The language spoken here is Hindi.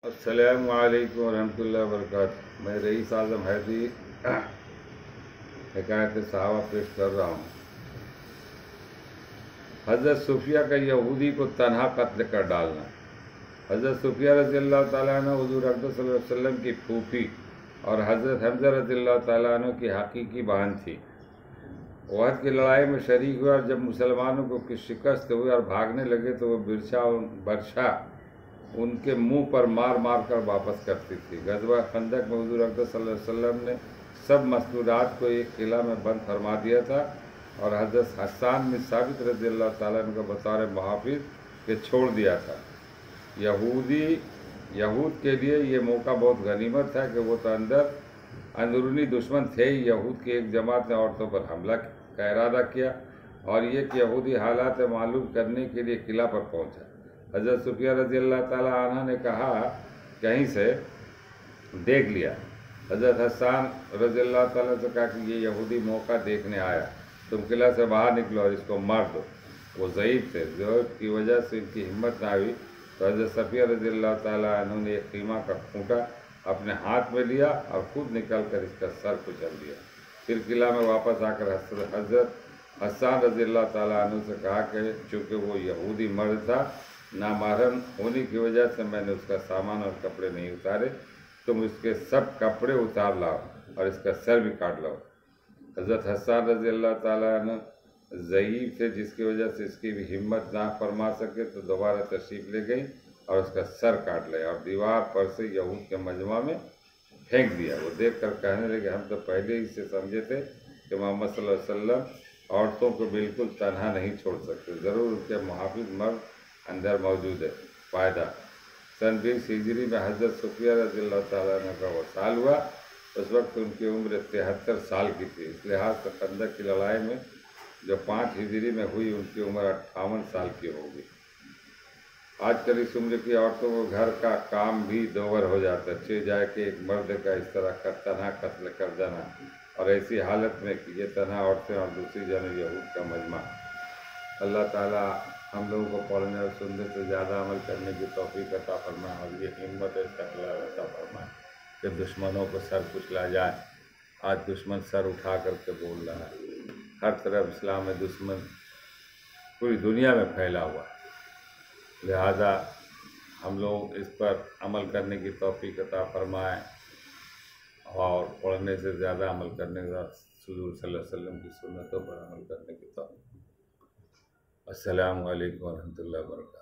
अस्सलामु अलैकुम वरहमतुल्लाहि वबरकातुहू। मैं रईस आज़म हैदी हिकायत सहाबा पेश कर रहा हूँ। हज़रत सुफिया का यहूदी को तन्हा कत्ल कर डालना। हज़रत सुफिया रज़ियल्लाहु ताला अन्हु हुज़ूर अक़दस सल्लल्लाहु अलैहि वसल्लम की फूफी और हज़रत हमज़ा रज़ियल्लाहु ताला अन्हु की हकीकी बहन थी। उहद की लड़ाई में शरीक हुए और जब मुसलमानों को कुछ शिकस्त हुई और भागने लगे तो वो बर्छा उनके मुंह पर मार मार कर वापस करती थी। ग़ज़वा खंदक में हुज़ूर अक़दस सल्लल्लाहु अलैहि वसल्लम ने सब मस्तूरात को एक किला में बंद फरमा दिया था और हज़रत हस्सान बिन साबित रज़ियल्लाहु ताला अन्हु को बतौर मुहाफ़िज़ के छोड़ दिया था। यहूद के लिए ये मौका बहुत गनीमत था कि वो तो अंदरूनी दुश्मन थे ही। यहूद की एक जमात ने औरतों पर हमला का इरादा किया और ये कि यहूदी हालात मालूम करने के लिए किला पर पहुंचा। हज़रत सुफिया रज़ियल्लाहु ताला अन्हा ने कहा कहीं से देख लिया। हज़रत हस्सान रज़ियल्लाहु ताला से कहा कि ये यहूदी मौका देखने आया, तुम किला से बाहर निकलो और इसको मार दो। वो ज़ईफ़ थे, ज़रूरत की वजह से इनकी हिम्मत ना हुई तो हज़रत सुफिया रज़ियल्लाहु ताला अन्हु ने एक ख़ीमा का खूंटा अपने हाथ में लिया और खुद निकल कर इसका सर कुचल दिया। फिर किला में वापस आकर हज़रत हस्सान रज़ियल्लाहु ताला अन्हु से कहा कि चूँकि वो यहूदी मर्द था, नामहरम होने की वजह से मैंने उसका सामान और कपड़े नहीं उतारे, तुम उसके सब कपड़े उतार लाओ और इसका सर भी काट लो। हज़रत हस्सान रज़ियल्लाहु ताला अन्हु ज़ईफ़ थे, जिसकी वजह से इसकी भी हिम्मत ना फरमा सके तो दोबारा तशरीफ़ ले गई और उसका सर काट लिया और दीवार पर से यहूद के मजमा में फेंक दिया। वो देख कर कहने लगे, हम तो पहले ही से समझे थे कि मोहम्मद सल्लल्लाहु अलैहि वसल्लम औरतों को बिल्कुल तन्हा नहीं छोड़ सकते, ज़रूर उनके मुहाफ़िज़ मर्द अंदर मौजूद है। फ़ायदा सन 20 हिजरी में हज़रत सुफिया रज़ियल्लाहु ताला अन्हु का वसाल हुआ। उस वक्त उनकी उम्र 73 साल की थी। इस लिहाज से खंदक की लड़ाई में जो 5 हिजरी में हुई उनकी उम्र 58 साल की होगी। आजकल इस उम्र की औरतों को घर का काम भी दोवर हो जाता है, चे जाए कि एक मर्द का इस तरह का तन्हा कत्ल कर देना और ऐसी हालत में कि ये तन्हा औरतें और दूसरी जन यहूद का मजमा। अल्लाह ताला हम लोगों को पढ़ने और सुनने से ज़्यादा अमल करने की तौफीक अता फरमाए और ये हिम्मत अता फरमाए कि दुश्मनों को सर कुचला जाए। आज दुश्मन सर उठा करके बोल रहा है, हर तरफ इस्लाम में दुश्मन पूरी दुनिया में फैला हुआ है। लिहाजा हम लोग इस पर अमल करने की तौफीक अता फरमाए और पढ़ने से ज़्यादा अमल करने के बाद हुज़ूर सल्लल्लाहु अलैहि वसल्लम की सुन्नतों पर अमल करने की तौफीक। अस्सलामु अलैकुम वरहमतुल्लाहि वबरकातुहू।